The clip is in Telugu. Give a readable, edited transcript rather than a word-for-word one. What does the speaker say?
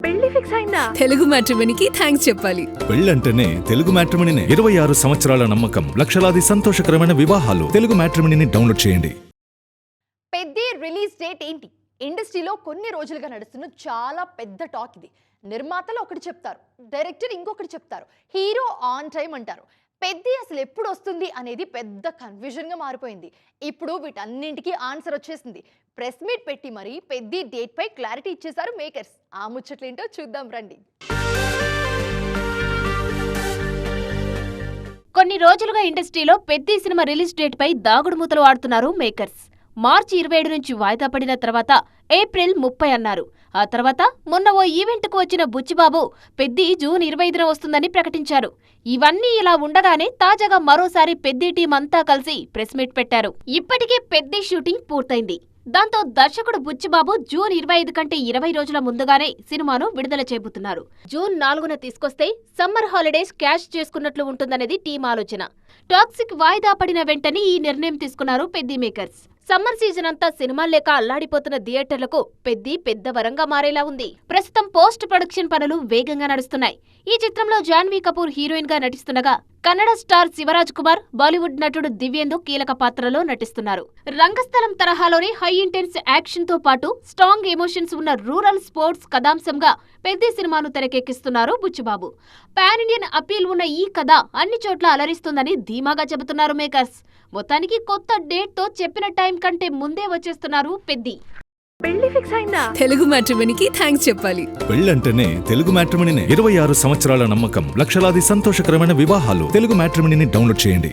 పెళ్లి ఫిక్స్ అయిందా? తెలుగు మ్యాట్రిమోనీకి థ్యాంక్స్ చెప్పాలి. పెళ్ళంటేనే తెలుగు మ్యాట్రిమోనీనే. 26 సంవత్సరాల నమ్మకం, లక్షలాది సంతోషకరమైన వివాహాలు. తెలుగు మ్యాట్రిమోనీని డౌన్లోడ్ చేయండి. పెద్ది రిలీజ్ డేట్ ఏంటి? ఇండస్ట్రీలో కొన్ని రోజులుగా నడుస్తున్న చాలా పెద్ద టాక్ ఇది. నిర్మాతలు ఒకటి చెప్తారు, డైరెక్టర్ ఇంకొకటి చెప్తారు, హీరో ఆన్ టైం అంటారు. పెద్ది అసలు ఎప్పుడు వస్తుంది అనేది పెద్ద కన్ఫ్యూజన్గా మారిపోయింది. ఇప్పుడు వీటన్నింటికి ఆన్సర్ వచ్చేసింది. ప్రెస్ మీట్ పెట్టి మరీ పెద్ది డేట్ పై క్లారిటీ ఇచ్చేశారు మేకర్స్. ఆ ముచ్చట్లేంటో చూద్దాం రండి. కొన్ని రోజులుగా ఇండస్ట్రీలో పెద్ది సినిమా రిలీజ్ డేట్ పై దాగుడు మూతలు ఆడుతున్నారు మేకర్స్. మార్చి 27 నుంచి వాయిదా పడిన తర్వాత ఏప్రిల్ 30 అన్నారు. ఆ తర్వాత మొన్న ఓ ఈవెంట్కు వచ్చిన బుచ్చిబాబు పెద్ది జూన్ 25న వస్తుందని ప్రకటించారు. ఇవన్నీ ఇలా ఉండగానే తాజాగా మరోసారి పెద్ది టీం అంతా కలిసి ప్రెస్ మీట్ పెట్టారు. ఇప్పటికే పెద్ది షూటింగ్ పూర్తయింది. దాంతో దర్శకుడు బుచ్చిబాబు జూన్ 25 కంటే 20 రోజుల ముందుగానే సినిమాను విడుదల చేయబోతున్నారు. జూన్ 4న తీసుకొస్తే సమ్మర్ హాలిడేస్ క్యాష్ చేసుకున్నట్లు ఉంటుందనేది టీం ఆలోచన. టాక్సిక్ వాయిదా పడిన వెంటనే ఈ నిర్ణయం తీసుకున్నారు పెద్ది మేకర్స్. సమ్మర్ సీజన్ అంతా సినిమాలు లేక అల్లాడిపోతున్న థియేటర్లకు పెద్ది పెద్ద వరంగా మారేలా ఉంది. ప్రస్తుతం పోస్ట్ ప్రొడక్షన్ పనులు వేగంగా నడుస్తున్నాయి. ఈ చిత్రంలో జాన్వీ కపూర్ హీరోయిన్ గా నటిస్తుండగా కన్నడ స్టార్ శివరాజ్ కుమార్, బాలీవుడ్ నటుడు దివ్యేందు కీలక పాత్రలో నటిస్తున్నారు. రంగస్థలం తరహాలోనే హై ఇంటెన్స్ యాక్షన్ తో పాటు స్ట్రాంగ్ ఎమోషన్స్ ఉన్న రూరల్ స్పోర్ట్స్ కథాంశంగా పెద్ది సినిమాను తెరకెక్కిస్తున్నారు బుచ్చిబాబు. పాన్ ఇండియన్ అపీల్ ఉన్న ఈ కథ అన్ని చోట్ల అలరిస్తుందని ధీమాగా చెబుతున్నారు మేకర్స్. మొత్తానికి కొత్త డేట్ తో చెప్పిన టైం కంటే ముందే వచ్చేస్తున్నారు పెద్ది. పెళ్లి ఫిక్స్ అయిందా? తెలుగు మ్యాట్రిమోనీకి థ్యాంక్స్ చెప్పాలి. పెళ్ళంటేనే తెలుగు మ్యాట్రిమోనీనే. 26 సంవత్సరాల నమ్మకం, లక్షలాది సంతోషకరమైన వివాహాలు. తెలుగు మ్యాట్రిమోనీని డౌన్లోడ్ చేయండి.